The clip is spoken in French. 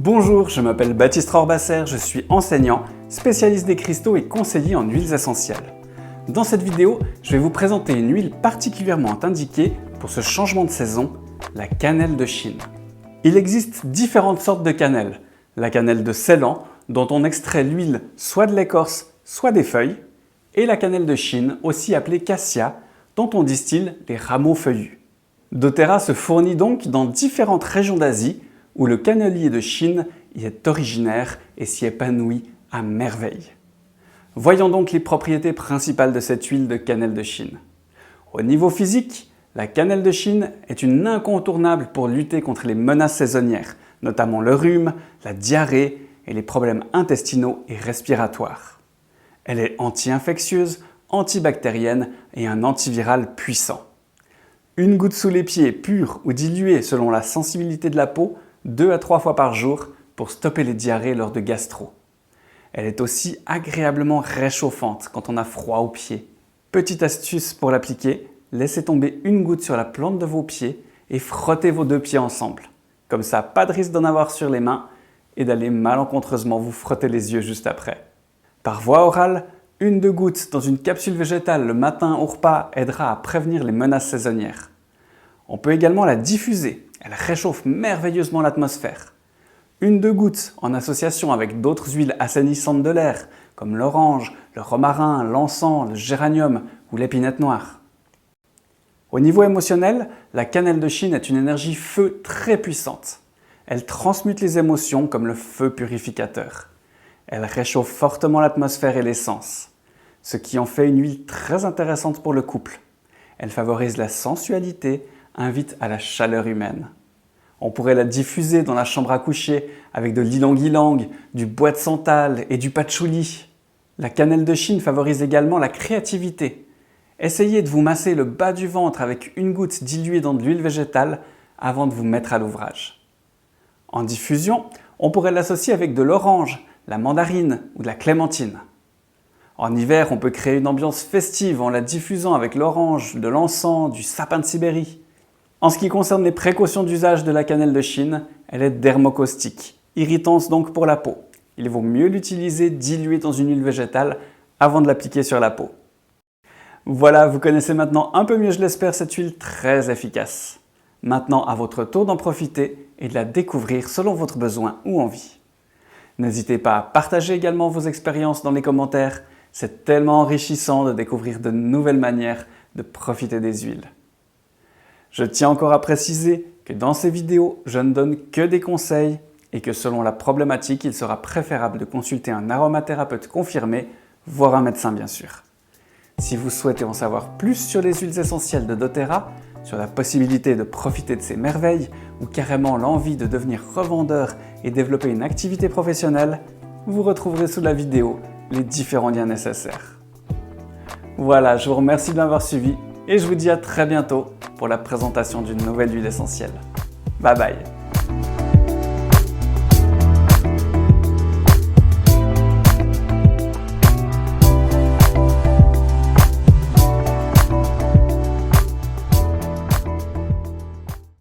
Bonjour, je m'appelle Baptiste Rorbasser, je suis enseignant, spécialiste des cristaux et conseiller en huiles essentielles. Dans cette vidéo, je vais vous présenter une huile particulièrement indiquée pour ce changement de saison, la cannelle de Chine. Il existe différentes sortes de cannelle. La cannelle de Ceylan, dont on extrait l'huile soit de l'écorce, soit des feuilles, et la cannelle de Chine, aussi appelée cassia, dont on distille les rameaux feuillus. doTERRA se fournit donc dans différentes régions d'Asie où le cannelier de Chine y est originaire et s'y épanouit à merveille. Voyons donc les propriétés principales de cette huile de cannelle de Chine. Au niveau physique, la cannelle de Chine est une incontournable pour lutter contre les menaces saisonnières, notamment le rhume, la diarrhée et les problèmes intestinaux et respiratoires. Elle est anti-infectieuse, antibactérienne et un antiviral puissant. Une goutte sous les pieds, pure ou diluée selon la sensibilité de la peau, 2 à 3 fois par jour pour stopper les diarrhées lors de gastro. Elle est aussi agréablement réchauffante quand on a froid aux pieds. Petite astuce pour l'appliquer, laissez tomber une goutte sur la plante de vos pieds et frottez vos deux pieds ensemble. Comme ça, pas de risque d'en avoir sur les mains et d'aller malencontreusement vous frotter les yeux juste après. Par voie orale, 1-2 gouttes dans une capsule végétale le matin au repas aidera à prévenir les menaces saisonnières. On peut également la diffuser. Elle réchauffe merveilleusement l'atmosphère. 1-2 gouttes en association avec d'autres huiles assainissantes de l'air, comme l'orange, le romarin, l'encens, le géranium ou l'épinette noire. Au niveau émotionnel, la cannelle de Chine est une énergie feu très puissante. Elle transmute les émotions comme le feu purificateur. Elle réchauffe fortement l'atmosphère et les sens, ce qui en fait une huile très intéressante pour le couple. Elle favorise la sensualité, invite à la chaleur humaine. On pourrait la diffuser dans la chambre à coucher avec de l'ylang-ylang, du bois de santal et du patchouli. La cannelle de Chine favorise également la créativité. Essayez de vous masser le bas du ventre avec une goutte diluée dans de l'huile végétale avant de vous mettre à l'ouvrage. En diffusion, on pourrait l'associer avec de l'orange, la mandarine ou de la clémentine. En hiver, on peut créer une ambiance festive en la diffusant avec l'orange, de l'encens, du sapin de Sibérie. En ce qui concerne les précautions d'usage de la cannelle de Chine, elle est dermocaustique, irritante donc pour la peau. Il vaut mieux l'utiliser diluée dans une huile végétale avant de l'appliquer sur la peau. Voilà, vous connaissez maintenant un peu mieux, je l'espère, cette huile très efficace. Maintenant, à votre tour d'en profiter et de la découvrir selon votre besoin ou envie. N'hésitez pas à partager également vos expériences dans les commentaires. C'est tellement enrichissant de découvrir de nouvelles manières de profiter des huiles. Je tiens encore à préciser que dans ces vidéos, je ne donne que des conseils et que selon la problématique, il sera préférable de consulter un aromathérapeute confirmé, voire un médecin bien sûr. Si vous souhaitez en savoir plus sur les huiles essentielles de doTERRA, sur la possibilité de profiter de ces merveilles ou carrément l'envie de devenir revendeur et développer une activité professionnelle, vous retrouverez sous la vidéo les différents liens nécessaires. Voilà, je vous remercie de m'avoir suivi et je vous dis à très bientôt pour la présentation d'une nouvelle huile essentielle. Bye bye!